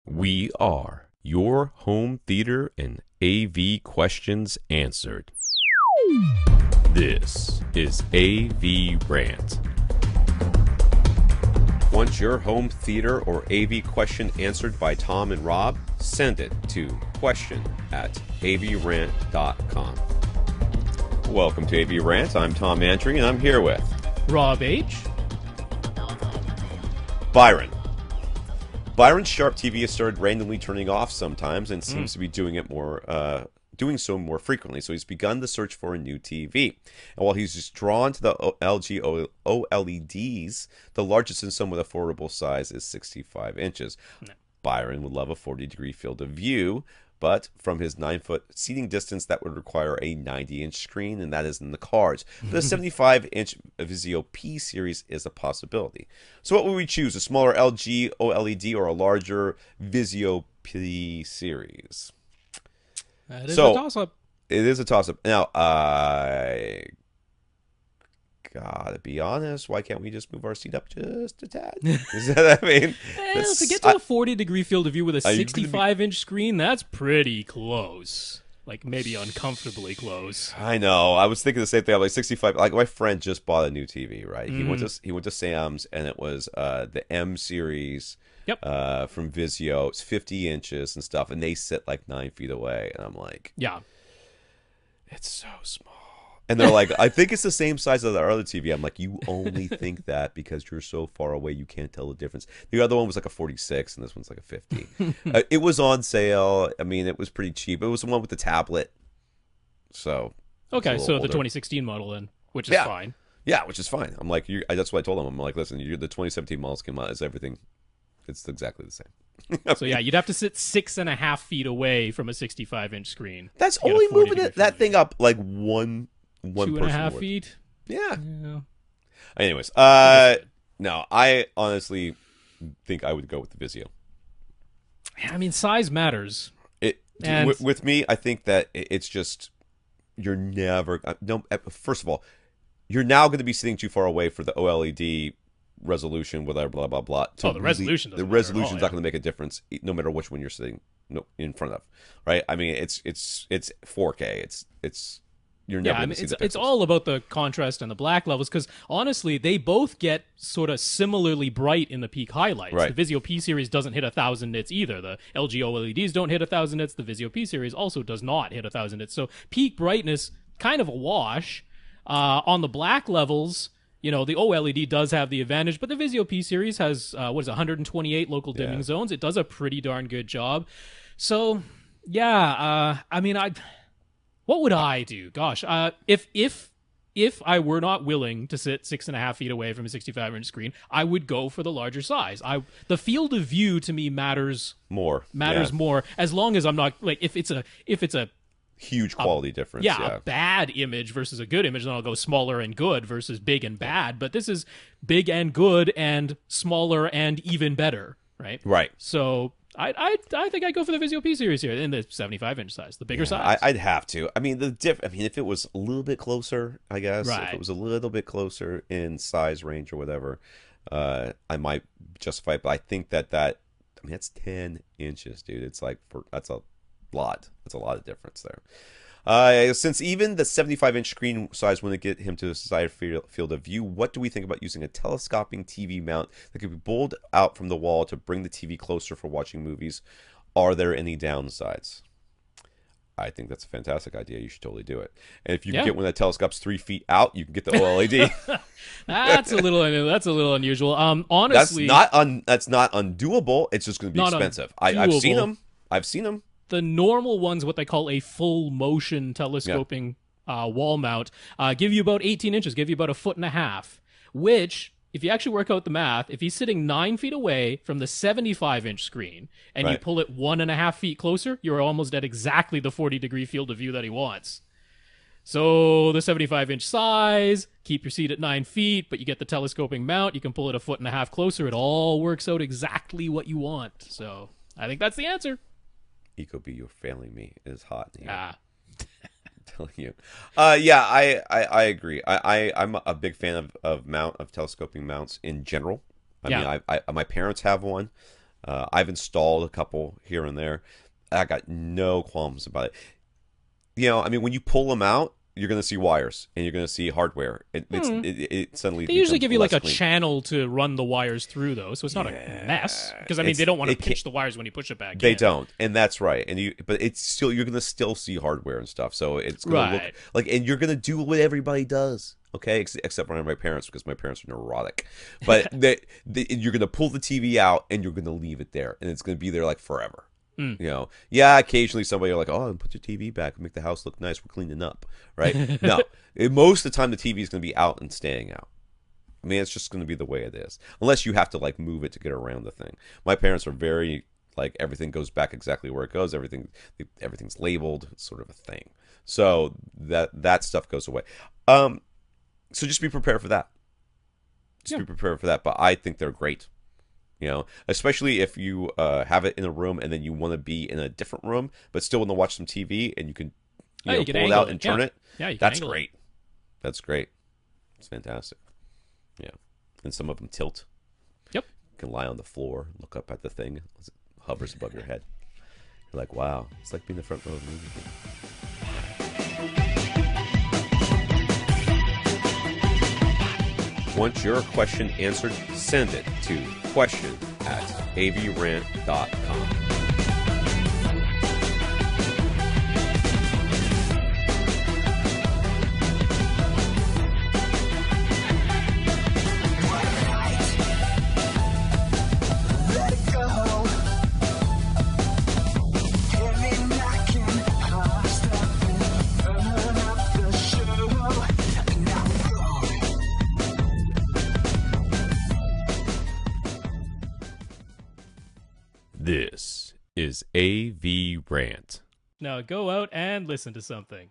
We are your home theater and AV questions answered. This is AVRant. Want your home theater or AV question answered by Tom and Rob? Send it to question@avrant.com. Welcome to AVRant. I'm Tom Andry, and I'm here with Rob H. Byron. Byron's Sharp TV has started randomly turning off sometimes and seems to be doing so more frequently. So he's begun the search for a new TV. And while he's just drawn to the LG OLEDs, the largest and somewhat affordable size is 65 inches. No. Byron would love a 40-degree field of view, but from his 9-foot seating distance, that would require a 90-inch screen, and that is in the cards. But a 75-inch Vizio P Series is a possibility. So what would we choose, a smaller LG OLED or a larger Vizio P Series? That is a toss-up. It is a toss-up. Now, I gotta be honest, why can't we just move our seat up just a tad? Is that, I mean, to get to a 40-degree field of view with a 65-inch screen, that's pretty close. Like, maybe uncomfortably close. I know. I was thinking the same thing. I'm like 65. Like, my friend just bought a new TV, right? He went to Sam's, and it was the M series. Yep. From Vizio. It's 50 inches and stuff, and they sit like 9 feet away. And I'm like, yeah, it's so small. And they're like, I think it's the same size as our other TV. I'm like, you only think that because you're so far away, you can't tell the difference. The other one was like a 46, and this one's like a 50. It was on sale. I mean, it was pretty cheap. It was the one with the tablet. So okay, so older. The 2016 model then, which is fine. Yeah, which is fine. I'm like, that's what I told him. I'm like, listen, the 2017 models came out. It's everything. It's exactly the same. So yeah, you'd have to sit 6.5 feet away from a 65-inch screen. That's only moving that thing up like one 2.5 feet. Yeah. Anyways, no, I honestly think I would go with the Vizio. I mean, size matters. With me, I think that it's just you're never no. First of all, you're now going to be sitting too far away for the OLED resolution, whatever, blah blah blah. The resolution. The resolution's not going to make a difference, no matter which one you're sitting in front of, right? I mean, it's 4K. It's you're never going to see the it's all about the contrast and the black levels, because honestly, they both get sort of similarly bright in the peak highlights. Right. The Vizio P Series doesn't hit 1,000 nits either. The LG OLEDs don't hit 1,000 nits. The Vizio P Series also does not hit 1,000 nits. So peak brightness, kind of a wash. On the black levels, you know, the OLED does have the advantage, but the Vizio P Series has 128 local dimming zones. It does a pretty darn good job. So yeah, I mean, what would I do? Gosh, if I were not willing to sit 6.5 feet away from a 65-inch screen, I would go for the larger size. The field of view to me matters more, as long as I'm not like if it's a huge quality difference. Yeah, a bad image versus a good image, then I'll go smaller and good versus big and bad. But this is big and good and smaller and even better, right? Right. So I think I'd go for the Vizio P Series here in the 75-inch size, the bigger size. I'd have to. I mean, if it was a little bit closer, I guess. Right. If it was a little bit closer in size range or whatever, I might justify it. But I think that's 10 inches, dude. It's like that's a lot. That's a lot of difference there. Since even the 75-inch screen size wouldn't get him to the desired field of view, what do we think about using a telescoping TV mount that could be pulled out from the wall to bring the TV closer for watching movies? Are there any downsides? I think that's a fantastic idea. You should totally do it. And if you can get one that telescopes 3 feet out, you can get the OLED. That's a little unusual. Honestly, that's not undoable. It's just going to be expensive. I've seen them. The normal ones, what they call a full motion telescoping wall mount, give you about 18 inches, give you about 1.5 feet, which, if you actually work out the math, if he's sitting 9 feet away from the 75-inch screen and you pull it 1.5 feet closer, you're almost at exactly the 40-degree field of view that he wants. So the 75-inch size, keep your seat at 9 feet, but you get the telescoping mount, you can pull it 1.5 feet closer. It all works out exactly what you want. So I think that's the answer. Ecobee, you're failing me. It is hot in here. I'm telling you. I agree. I'm a big fan of telescoping mounts in general. I mean, my parents have one. I've installed a couple here and there. I got no qualms about it. I mean, when you pull them out, you're going to see wires and you're going to see hardware. It suddenly They usually becomes give you like less a clean. channel to run the wires through, though, so it's not a mess. Because I mean, they don't want to pinch the wires when you push it back. They in. don't, and that's right. But it's still, you're going to still see hardware and stuff. So it's going to look like, and you're going to do what everybody does. Okay, except for my parents, because my parents are neurotic. But you're going to pull the TV out and you're going to leave it there, and it's going to be there like forever. Yeah, occasionally somebody will like, oh, put your TV back, make the house look nice. We're cleaning up, right? No, most of the time the TV is going to be out and staying out. I mean, it's just going to be the way it is, unless you have to like move it to get around the thing. My parents are very like everything goes back exactly where it goes. Everything's labeled, it's sort of a thing. So that stuff goes away. So just be prepared for that. Be prepared for that. But I think they're great. Especially if you have it in a room and then you want to be in a different room, but still want to watch some TV, and you can, you pull it out and turn it. Yeah, that's great. That's great. It's fantastic. Yeah, and some of them tilt. Yep. You can lie on the floor, look up at the thing as it hovers above your head. You're like, wow, it's like being in the front row of a movie theater. Want your question answered? Send it to question@avrant.com. This is AVRant. Now go out and listen to something.